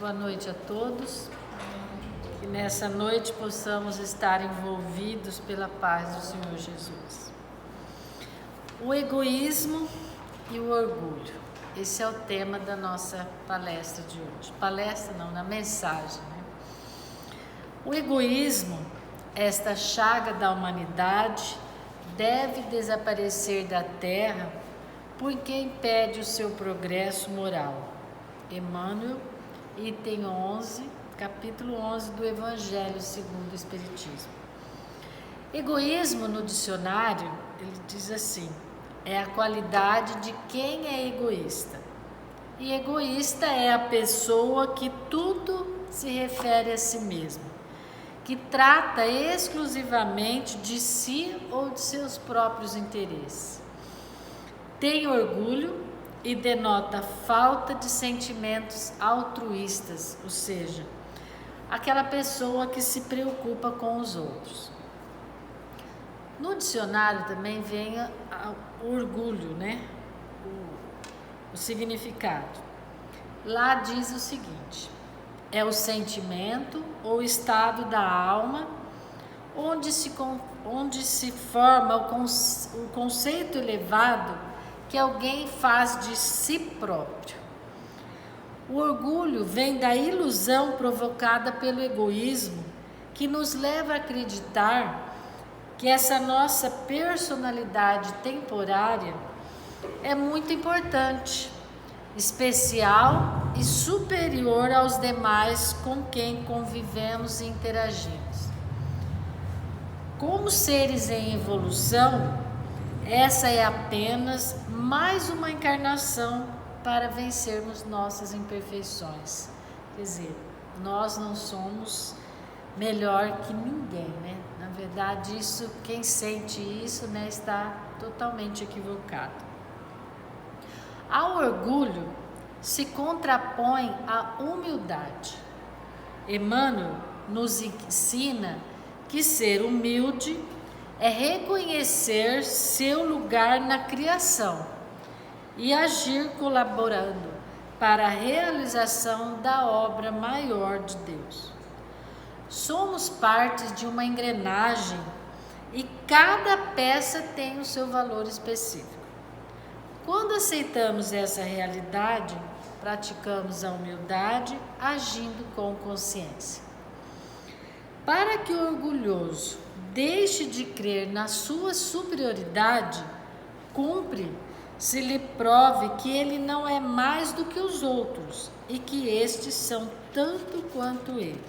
boa noite a todos. Que nessa noite possamos estar envolvidos pela paz do Senhor Jesus. O egoísmo e o orgulho. Esse é o tema da nossa palestra de hoje. Palestra não, na mensagem, né? O egoísmo, esta chaga da humanidade, deve desaparecer da terra porque impede o seu progresso moral. Emmanuel, item 11, capítulo 11 do Evangelho segundo o Espiritismo. Egoísmo, no dicionário, ele diz assim: é a qualidade de quem é egoísta. E egoísta é a pessoa que tudo se refere a si mesma, que trata exclusivamente de si ou de seus próprios interesses. Tem orgulho e denota falta de sentimentos altruístas, ou seja, aquela pessoa que se preocupa com os outros. No dicionário também vem o orgulho, né? O significado. Lá diz o seguinte: é o sentimento ou estado da alma onde se forma o conceito elevado que alguém faz de si próprio. O orgulho vem da ilusão provocada pelo egoísmo, que nos leva a acreditar que essa nossa personalidade temporária é muito importante, especial e superior aos demais com quem convivemos e interagimos. Como seres em evolução, essa é apenas mais uma encarnação para vencermos nossas imperfeições. Quer dizer, nós não somos melhor que ninguém, né? Na verdade, quem sente isso, né, está totalmente equivocado. Ao orgulho se contrapõe a humildade. Emmanuel nos ensina que ser humilde é reconhecer seu lugar na criação e agir colaborando para a realização da obra maior de Deus. Somos parte de uma engrenagem e cada peça tem o seu valor específico. Quando aceitamos essa realidade, praticamos a humildade, agindo com consciência. Para que o orgulhoso deixe de crer na sua superioridade, cumpre se lhe prove que ele não é mais do que os outros e que estes são tanto quanto ele.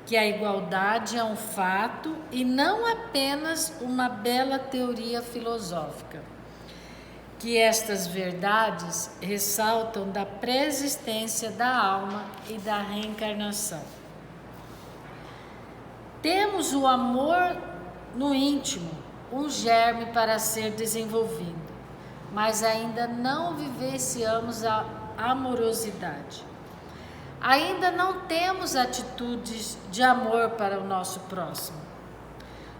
Que a igualdade é um fato e não apenas uma bela teoria filosófica. Que estas verdades ressaltam da pré-existência da alma e da reencarnação. Temos o amor no íntimo, um germe para ser desenvolvido, mas ainda não vivenciamos a amorosidade. Ainda não temos atitudes de amor para o nosso próximo.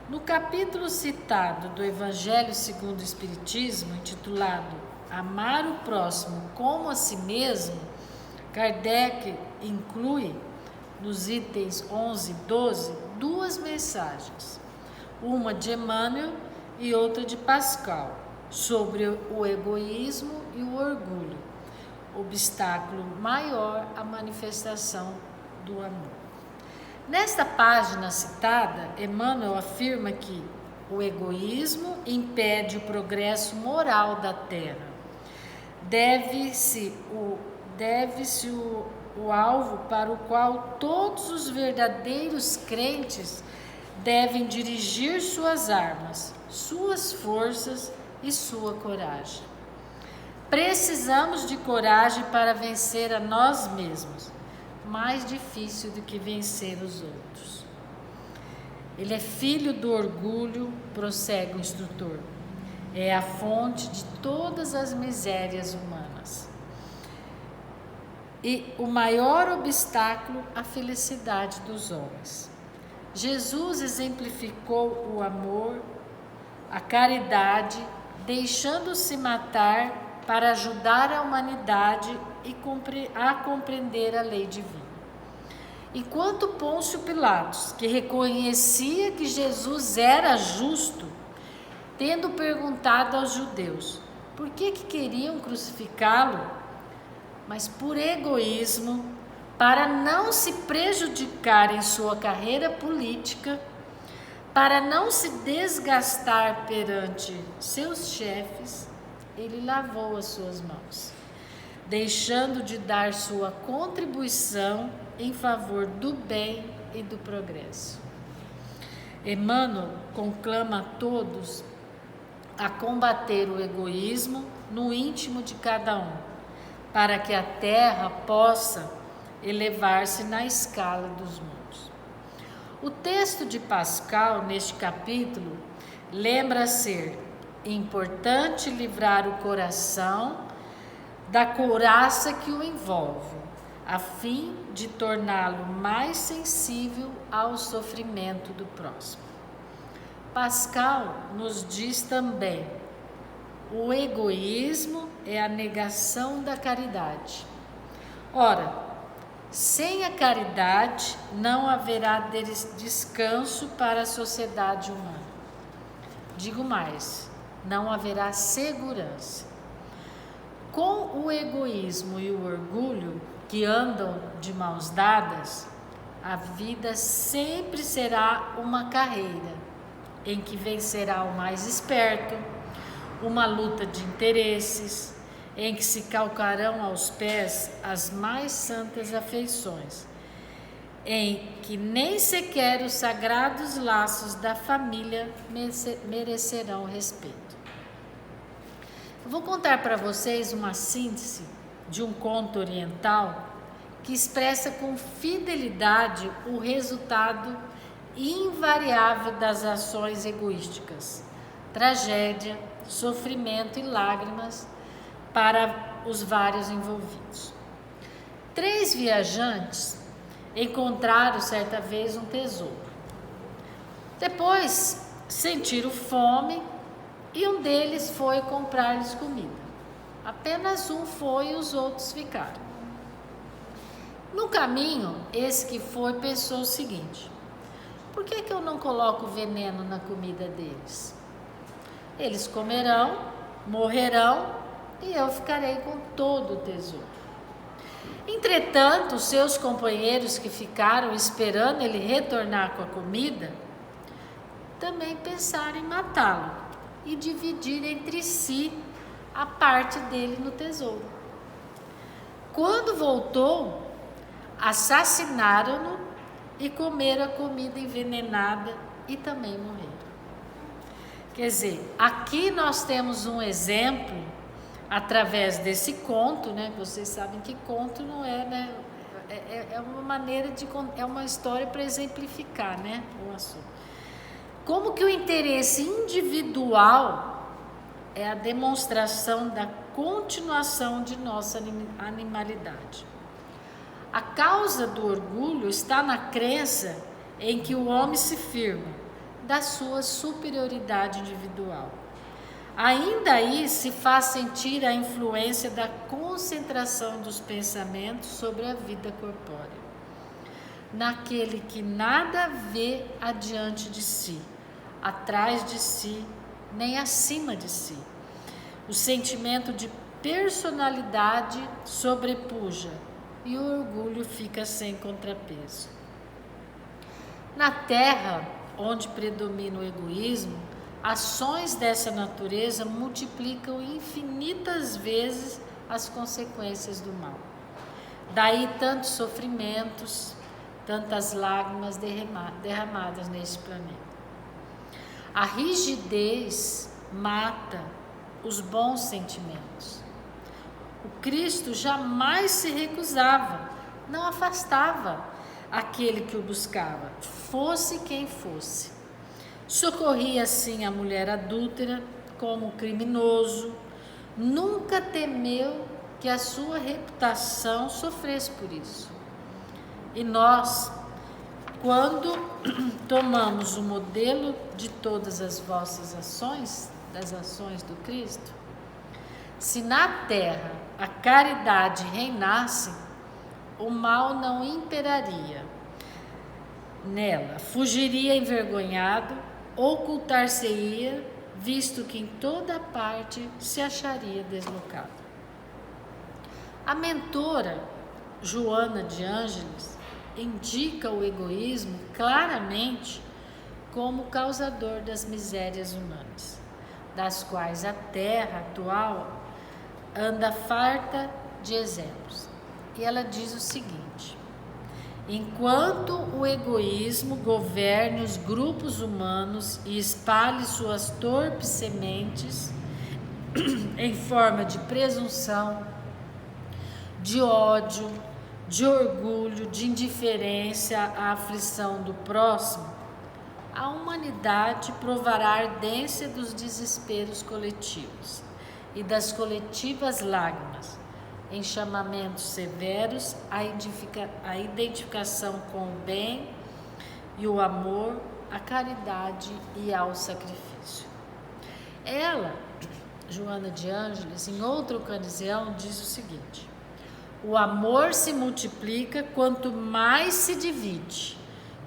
No capítulo citado do Evangelho segundo o Espiritismo, intitulado Amar o Próximo como a si mesmo, Kardec inclui nos itens 11 e 12 duas mensagens, uma de Emmanuel e outra de Pascal, sobre o egoísmo e o orgulho, obstáculo maior à manifestação do amor. Nesta página citada, Emmanuel afirma que o egoísmo impede o progresso moral da Terra. Deve-se o alvo para o qual todos os verdadeiros crentes devem dirigir suas armas, suas forças e sua coragem. Precisamos de coragem para vencer a nós mesmos, mais difícil do que vencer os outros. Ele é filho do orgulho, prossegue o instrutor. É a fonte de todas as misérias humanas. E o maior obstáculo à felicidade dos homens. Jesus exemplificou o amor, a caridade, deixando-se matar para ajudar a humanidade a compreender a lei divina. Enquanto Pôncio Pilatos, que reconhecia que Jesus era justo, tendo perguntado aos judeus por que queriam crucificá-lo, mas por egoísmo, para não se prejudicar em sua carreira política, para não se desgastar perante seus chefes, ele lavou as suas mãos, deixando de dar sua contribuição em favor do bem e do progresso. Emmanuel conclama a todos a combater o egoísmo no íntimo de cada um, para que a Terra possa elevar-se na escala dos mundos. O texto de Pascal, neste capítulo, lembra ser importante livrar o coração da couraça que o envolve, a fim de torná-lo mais sensível ao sofrimento do próximo. Pascal nos diz também: o egoísmo é a negação da caridade. Ora, sem a caridade não haverá descanso para a sociedade humana. Digo mais, não haverá segurança. Com o egoísmo e o orgulho, que andam de mãos dadas, a vida sempre será uma carreira em que vencerá o mais esperto, uma luta de interesses, em que se calcarão aos pés as mais santas afeições, em que nem sequer os sagrados laços da família merecerão respeito. Eu vou contar para vocês uma síntese de um conto oriental que expressa com fidelidade o resultado invariável das ações egoísticas: tragédia, sofrimento e lágrimas para os vários envolvidos. 3 viajantes encontraram certa vez um tesouro. Depois sentiram fome e um deles foi comprar-lhes comida. Apenas um foi e os outros ficaram. No caminho, esse que foi pensou o seguinte: por que eu não coloco veneno na comida deles? Eles comerão, morrerão e eu ficarei com todo o tesouro. Entretanto, seus companheiros que ficaram esperando ele retornar com a comida, também pensaram em matá-lo e dividir entre si a parte dele no tesouro. Quando voltou, assassinaram-no e comeram a comida envenenada e também morreram. Quer dizer, aqui nós temos um exemplo, através desse conto, né? Vocês sabem que conto não é, né? É uma maneira de... é uma história para exemplificar, né? O assunto. Como que o interesse individual é a demonstração da continuação de nossa animalidade. A causa do orgulho está na crença em que o homem se firma da sua superioridade individual. Ainda aí se faz sentir a influência da concentração dos pensamentos sobre a vida corpórea, naquele que nada vê adiante de si, atrás de si, nem acima de si. O sentimento de personalidade sobrepuja e o orgulho fica sem contrapeso. Na terra, onde predomina o egoísmo, ações dessa natureza multiplicam infinitas vezes as consequências do mal. Daí tantos sofrimentos, tantas lágrimas derramadas neste planeta. A rigidez mata os bons sentimentos. O Cristo jamais se recusava, não afastava aquele que o buscava, fosse quem fosse. Socorria assim a mulher adúltera como o criminoso, nunca temeu que a sua reputação sofresse por isso. E nós, quando tomamos o modelo de todas as vossas ações, das ações do Cristo, Se na terra a caridade reinasse, o mal não imperaria nela, fugiria envergonhado, ocultar-se-ia, visto que em toda parte se acharia deslocado. A mentora Joana de Ângeles indica o egoísmo claramente como causador das misérias humanas, das quais a terra atual anda farta de exemplos. E ela diz o seguinte: enquanto o egoísmo governe os grupos humanos e espalhe suas torpes sementes em forma de presunção, de ódio, de orgulho, de indiferença à aflição do próximo, a humanidade provará a ardência dos desesperos coletivos e das coletivas lágrimas, em chamamentos severos à identificação com o bem e o amor, à caridade e ao sacrifício. Ela, Joana de Ângeles, em outra ocasião, diz o seguinte: o amor se multiplica quanto mais se divide,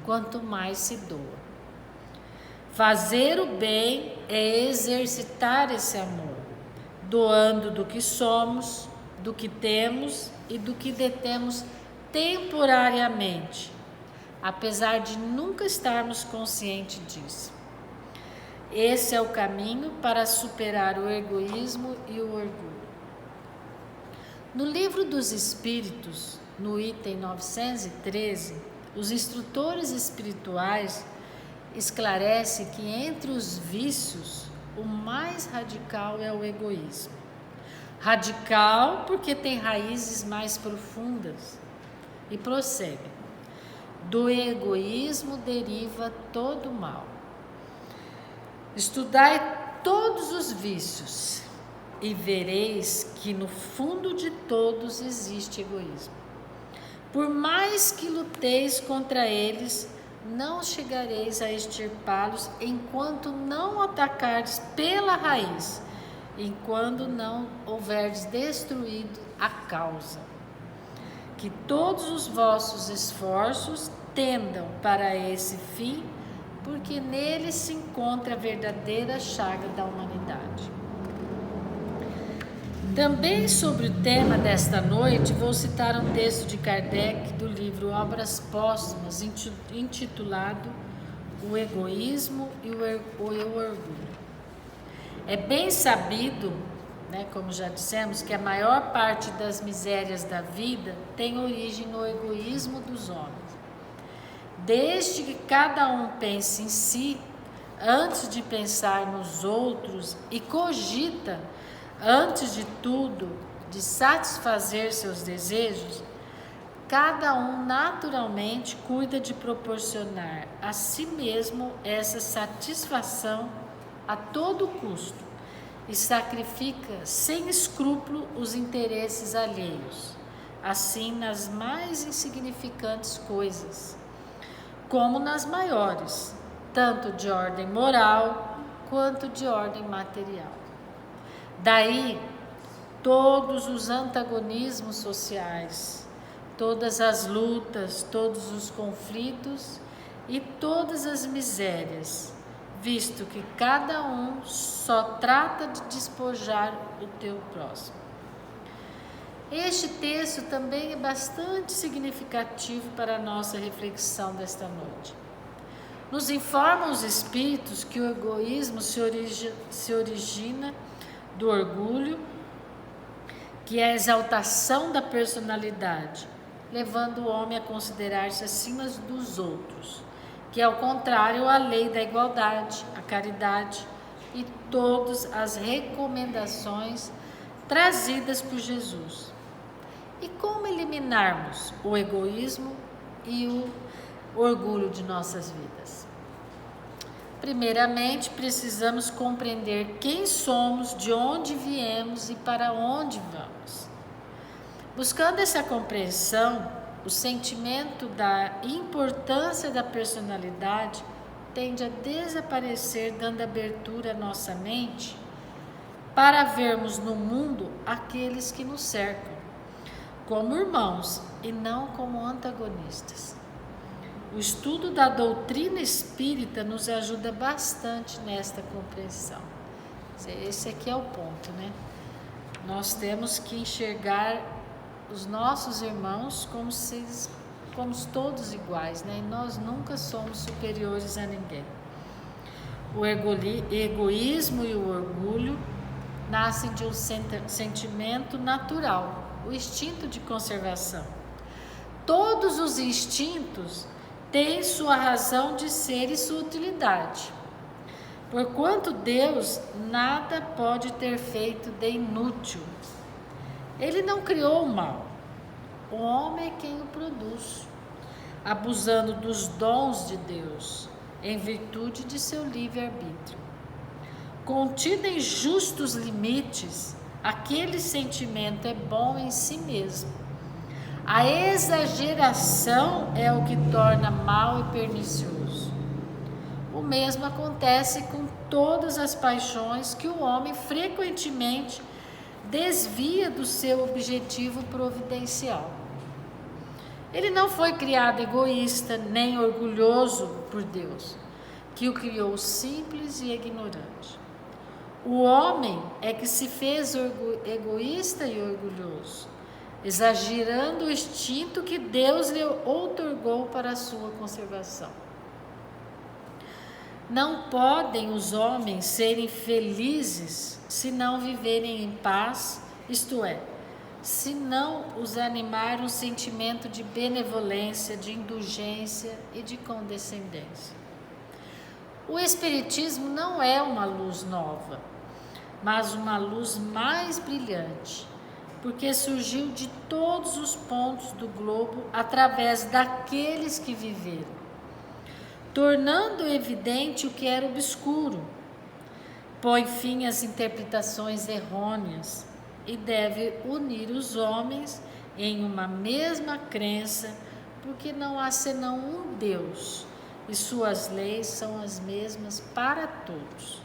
quanto mais se doa. Fazer o bem é exercitar esse amor, doando do que somos, do que temos e do que detemos temporariamente, apesar de nunca estarmos conscientes disso. Esse é o caminho para superar o egoísmo e o orgulho. No Livro dos Espíritos, no item 913, os instrutores espirituais esclarecem que entre os vícios, o mais radical é o egoísmo. Radical porque tem raízes mais profundas. E prossegue: do egoísmo deriva todo o mal. Estudai todos os vícios e vereis que no fundo de todos existe egoísmo. Por mais que luteis contra eles, não chegareis a extirpá-los enquanto não atacardes pela raiz, enquanto não houverdes destruído a causa. Que todos os vossos esforços tendam para esse fim, porque nele se encontra a verdadeira chaga da humanidade. Também sobre o tema desta noite, vou citar um texto de Kardec do livro Obras Póstumas, intitulado O Egoísmo e o Orgulho. É bem sabido, como já dissemos, que a maior parte das misérias da vida tem origem no egoísmo dos homens. Desde que cada um pense em si, antes de pensar nos outros, e cogita, antes de tudo, de satisfazer seus desejos, cada um naturalmente cuida de proporcionar a si mesmo essa satisfação a todo custo e sacrifica sem escrúpulo os interesses alheios, assim nas mais insignificantes coisas, como nas maiores, tanto de ordem moral quanto de ordem material. Daí, todos os antagonismos sociais, todas as lutas, todos os conflitos e todas as misérias, visto que cada um só trata de despojar o teu próximo. Este texto também é bastante significativo para a nossa reflexão desta noite. Nos informam os espíritos que o egoísmo se origina do orgulho, que é a exaltação da personalidade, levando o homem a considerar-se acima dos outros, que é ao contrário a lei da igualdade, a caridade e todas as recomendações trazidas por Jesus. E como eliminarmos o egoísmo e o orgulho de nossas vidas? Primeiramente, precisamos compreender quem somos, de onde viemos e para onde vamos. Buscando essa compreensão, o sentimento da importância da personalidade tende a desaparecer, dando abertura à nossa mente para vermos no mundo aqueles que nos cercam como irmãos e não como antagonistas. O estudo da doutrina espírita nos ajuda bastante nesta compreensão. Esse aqui é o ponto, né? Nós temos que enxergar os nossos irmãos como todos iguais, né? E nós nunca somos superiores a ninguém. O egoísmo e o orgulho nascem de um sentimento natural, o instinto de conservação. Todos os instintos têm sua razão de ser e sua utilidade. Porquanto Deus nada pode ter feito de inútil. Ele não criou o mal. O homem é quem o produz, abusando dos dons de Deus, em virtude de seu livre-arbítrio. Contido em justos limites, aquele sentimento é bom em si mesmo. A exageração é o que torna mal e pernicioso. O mesmo acontece com todas as paixões que o homem frequentemente desvia do seu objetivo providencial. Ele não foi criado egoísta nem orgulhoso por Deus, que o criou simples e ignorante. O homem é que se fez egoísta e orgulhoso, exagerando o instinto que Deus lhe outorgou para a sua conservação. Não podem os homens serem felizes se não viverem em paz, isto é, se não os animar um sentimento de benevolência, de indulgência e de condescendência. O Espiritismo não é uma luz nova, mas uma luz mais brilhante, porque surgiu de todos os pontos do globo através daqueles que viveram, tornando evidente o que era obscuro, põe fim às interpretações errôneas e deve unir os homens em uma mesma crença, porque não há senão um Deus e suas leis são as mesmas para todos.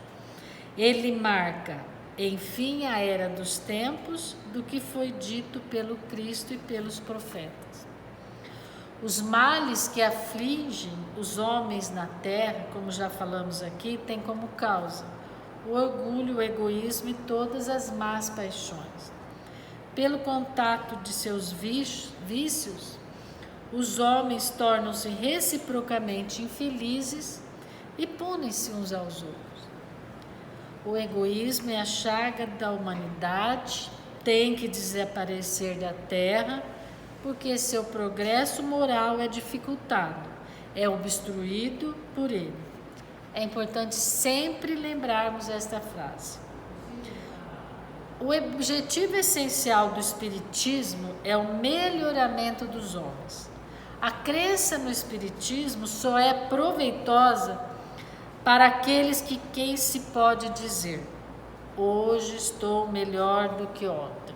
Ele marca, enfim, a era dos tempos do que foi dito pelo Cristo e pelos profetas. Os males que afligem os homens na terra, como já falamos aqui, têm como causa o orgulho, o egoísmo e todas as más paixões. Pelo contato de seus vícios, os homens tornam-se reciprocamente infelizes e punem-se uns aos outros. O egoísmo é a chaga da humanidade, tem que desaparecer da terra, porque seu progresso moral é dificultado, é obstruído por ele. É importante sempre lembrarmos esta frase. O objetivo essencial do Espiritismo é o melhoramento dos homens. A crença no Espiritismo só é proveitosa para aqueles que quem se pode dizer: hoje estou melhor do que ontem.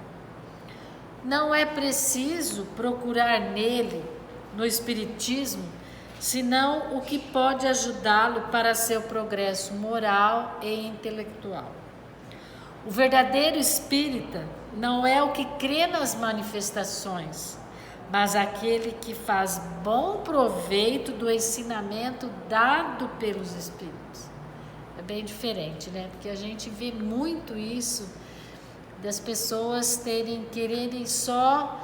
Não é preciso procurar nele, no Espiritismo, senão o que pode ajudá-lo para seu progresso moral e intelectual. O verdadeiro espírita não é o que crê nas manifestações, mas aquele que faz bom proveito do ensinamento dado pelos espíritos. É bem diferente, né? Porque a gente vê muito isso das pessoas quererem só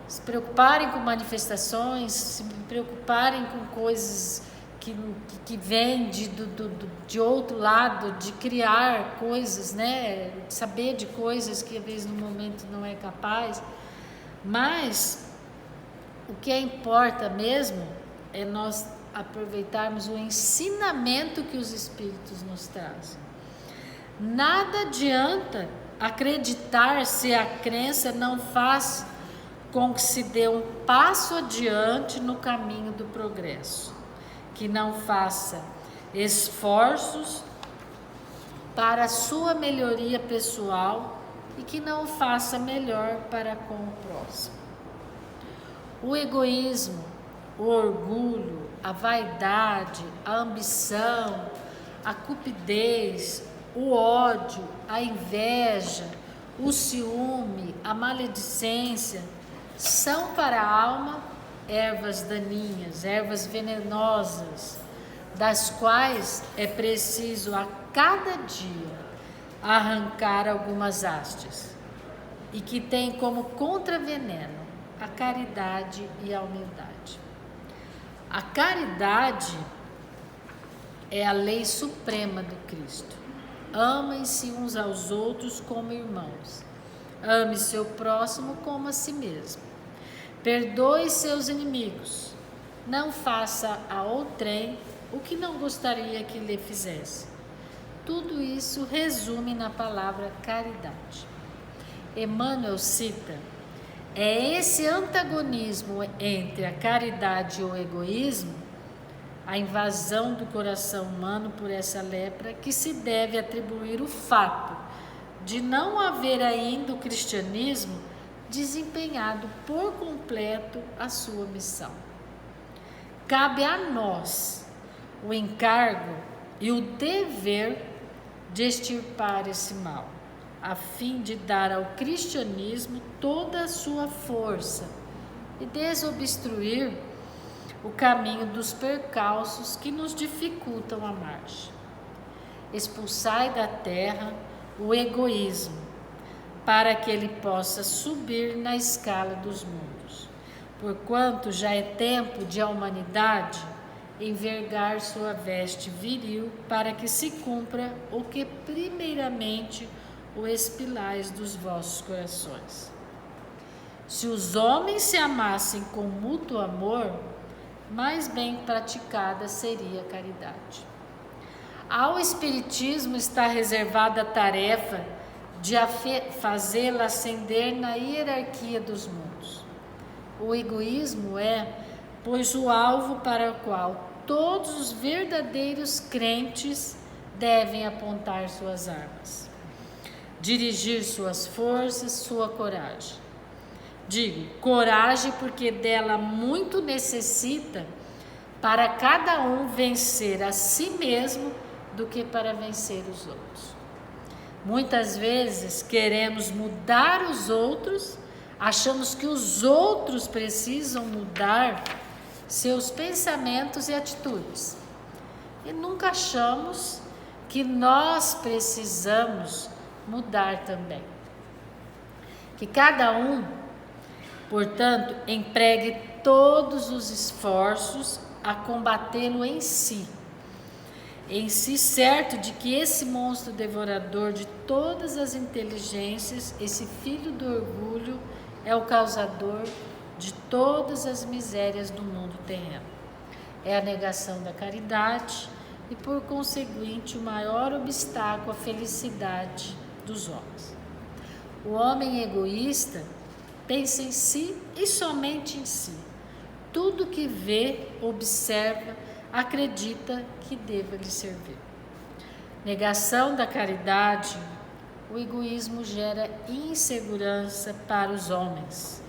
se preocuparem com manifestações, se preocuparem com coisas que vêm de outro lado, de criar coisas, né? De saber de coisas que às vezes no momento não é capaz. Mas o que importa mesmo é nós aproveitarmos o ensinamento que os espíritos nos trazem. Nada adianta acreditar se a crença não faz com que se dê um passo adiante no caminho do progresso, que não faça esforços para a sua melhoria pessoal e que não faça melhor para com o próximo. O egoísmo, o orgulho, a vaidade, a ambição, a cupidez, o ódio, a inveja, o ciúme, a maledicência, são para a alma ervas daninhas, ervas venenosas, das quais é preciso a cada dia arrancar algumas hastes, e que tem como contraveneno a caridade e a humildade. A caridade é a lei suprema do Cristo. Amem-se uns aos outros como irmãos. Ame seu próximo como a si mesmo. Perdoe seus inimigos. Não faça a outrem o que não gostaria que lhe fizesse. Tudo isso resume na palavra caridade. Emmanuel cita: é esse antagonismo entre a caridade e o egoísmo, a invasão do coração humano por essa lepra, que se deve atribuir o fato de não haver ainda o cristianismo desempenhado por completo a sua missão. Cabe a nós o encargo e o dever de extirpar esse mal, a fim de dar ao cristianismo toda a sua força e desobstruir o caminho dos percalços que nos dificultam a marcha. Expulsai da terra o egoísmo, para que ele possa subir na escala dos mundos, porquanto já é tempo de a humanidade envergar sua veste viril, para que se cumpra o que primeiramente o expilais dos vossos corações. Se os homens se amassem com mútuo amor, mais bem praticada seria a caridade. Ao Espiritismo está reservada a tarefa de fazê-la ascender na hierarquia dos mundos. O egoísmo é, pois, o alvo para o qual todos os verdadeiros crentes devem apontar suas armas, dirigir suas forças, sua coragem. Digo coragem porque dela muito necessita para cada um vencer a si mesmo do que para vencer os outros. Muitas vezes queremos mudar os outros, achamos que os outros precisam mudar seus pensamentos e atitudes, e nunca achamos que nós precisamos mudar também. Que cada um, portanto, empregue todos os esforços a combatê-lo em si, certo de que esse monstro devorador de todas as inteligências, esse filho do orgulho, é o causador de todas as misérias do mundo terreno. É a negação da caridade e, por conseguinte, o maior obstáculo à felicidade dos homens. O homem egoísta pensa em si e somente em si. Tudo que vê, observa, acredita que deva lhe servir. Negação da caridade, o egoísmo gera insegurança para os homens,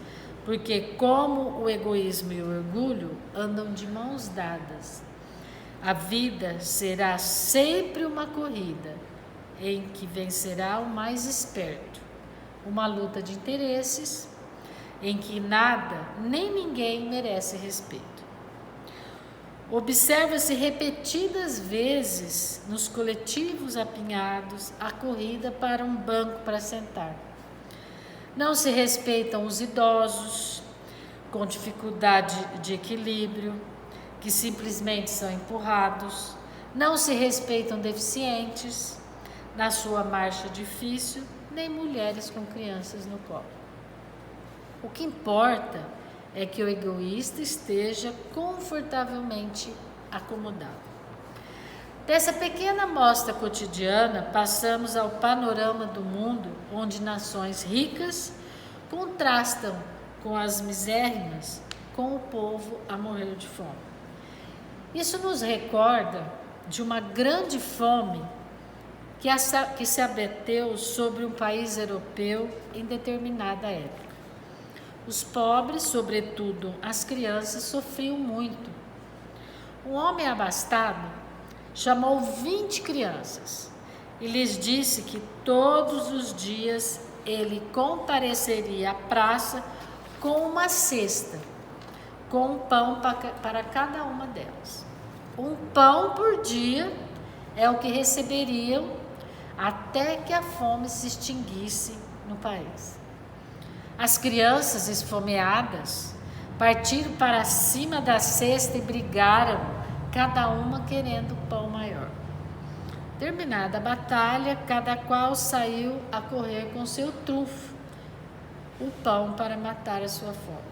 porque como o egoísmo e o orgulho andam de mãos dadas, a vida será sempre uma corrida em que vencerá o mais esperto, uma luta de interesses em que nada nem ninguém merece respeito. Observa-se repetidas vezes nos coletivos apinhados a corrida para um banco para sentar. Não se respeitam os idosos com dificuldade de equilíbrio, que simplesmente são empurrados. Não se respeitam deficientes na sua marcha difícil, nem mulheres com crianças no colo. O que importa é que o egoísta esteja confortavelmente acomodado. Dessa pequena amostra cotidiana, passamos ao panorama do mundo, onde nações ricas contrastam com as misérrimas, com o povo a morrer de fome. Isso nos recorda de uma grande fome que se abateu sobre um país europeu em determinada época. Os pobres, sobretudo as crianças, sofriam muito. Um homem abastado chamou 20 crianças e lhes disse que todos os dias ele compareceria à praça com uma cesta, com um pão para cada uma delas. Um pão por dia é o que receberiam até que a fome se extinguisse no país. As crianças esfomeadas partiram para cima da cesta e brigaram, cada uma querendo pão maior. Terminada a batalha, cada qual saiu a correr com seu trunfo, o pão para matar a sua fome.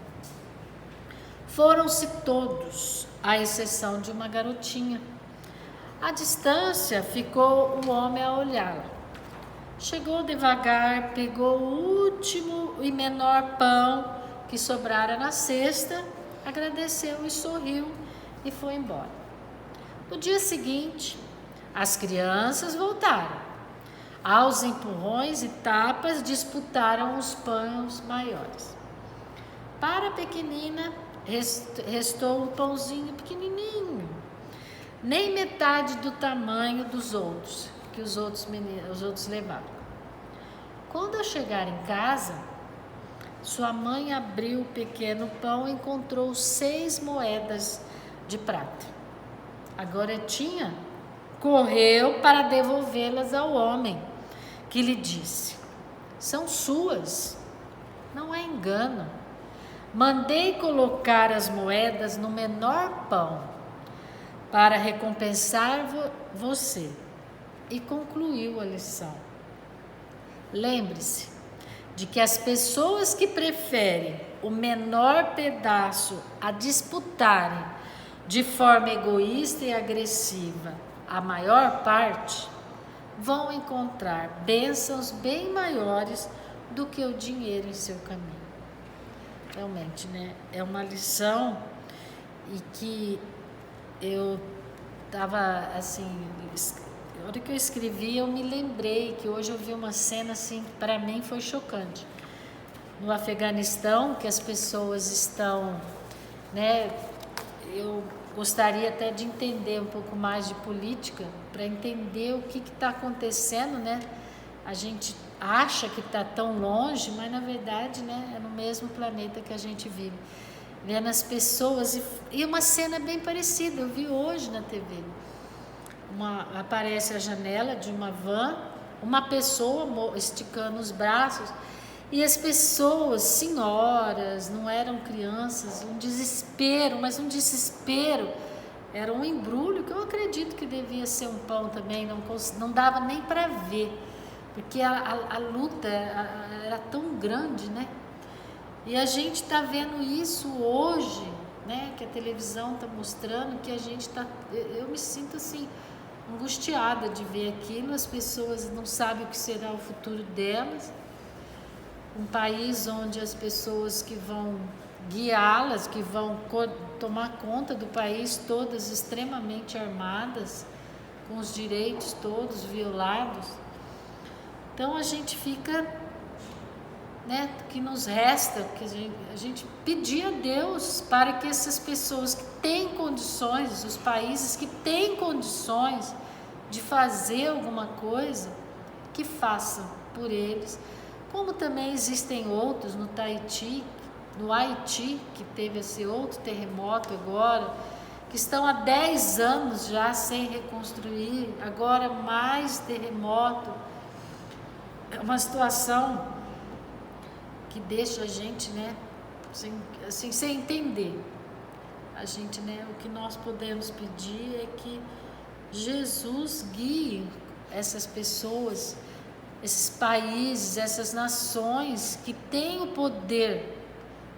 Foram-se todos, à exceção de uma garotinha. À distância ficou o homem a olhá-la. Chegou devagar, pegou o último e menor pão que sobrara na cesta, agradeceu e sorriu e foi embora. No dia seguinte, as crianças voltaram. Aos empurrões e tapas disputaram os pães maiores. Para a pequenina, restou um pãozinho pequenininho, nem metade do tamanho dos outros, que os outros levaram. Quando ao chegar em casa, sua mãe abriu o pequeno pão e encontrou 6 moedas de prata. A garotinha correu para devolvê-las ao homem, que lhe disse: são suas, não é engano. Mandei colocar as moedas no menor pão para recompensar você. E concluiu a lição. Lembre-se de que as pessoas que preferem o menor pedaço a disputarem de forma egoísta e agressiva a maior parte, vão encontrar bênçãos bem maiores do que o dinheiro em seu caminho. Realmente, né? É uma lição e que eu estava assim, na hora que eu escrevi eu me lembrei que hoje eu vi uma cena assim, para mim foi chocante. No Afeganistão, que as pessoas estão, né? Eu gostaria até de entender um pouco mais de política, para entender o que está acontecendo, né? A gente acha que está tão longe, mas na verdade, né, é no mesmo planeta que a gente vive. Vendo as pessoas, e uma cena bem parecida, eu vi hoje na TV. Aparece a janela de uma van, uma pessoa esticando os braços, e as pessoas, senhoras, não eram crianças, um desespero, mas um desespero, era um embrulho que eu acredito que devia ser um pão também, não dava nem para ver, porque a luta era tão grande, né? E a gente está vendo isso hoje, né? Que a televisão está mostrando, que a gente está... Eu me sinto assim, angustiada de ver aquilo, as pessoas não sabem o que será o futuro delas. Um país onde as pessoas que vão guiá-las, que vão tomar conta do país, todas extremamente armadas, com os direitos todos violados. Então a gente fica, né, que nos resta, que a gente pedir a Deus para que essas pessoas que têm condições, os países que têm condições de fazer alguma coisa, que façam por eles, como também existem outros no Haiti, que teve esse outro terremoto agora, que estão há 10 anos já sem reconstruir, agora mais terremoto. É uma situação que deixa a gente, né, sem entender. A gente, né, o que nós podemos pedir é que Jesus guie essas pessoas, esses países, essas nações que têm o poder,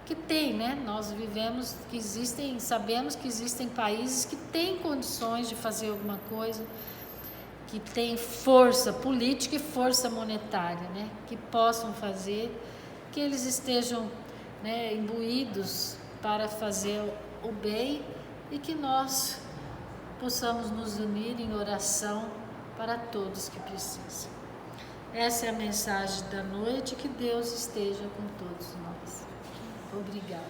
que tem, né? Nós vivemos, sabemos que existem países que têm condições de fazer alguma coisa, que têm força política e força monetária, né? Que possam fazer, que eles estejam, né, imbuídos para fazer o bem e que nós possamos nos unir em oração para todos que precisam. Essa é a mensagem da noite, que Deus esteja com todos nós. Obrigada.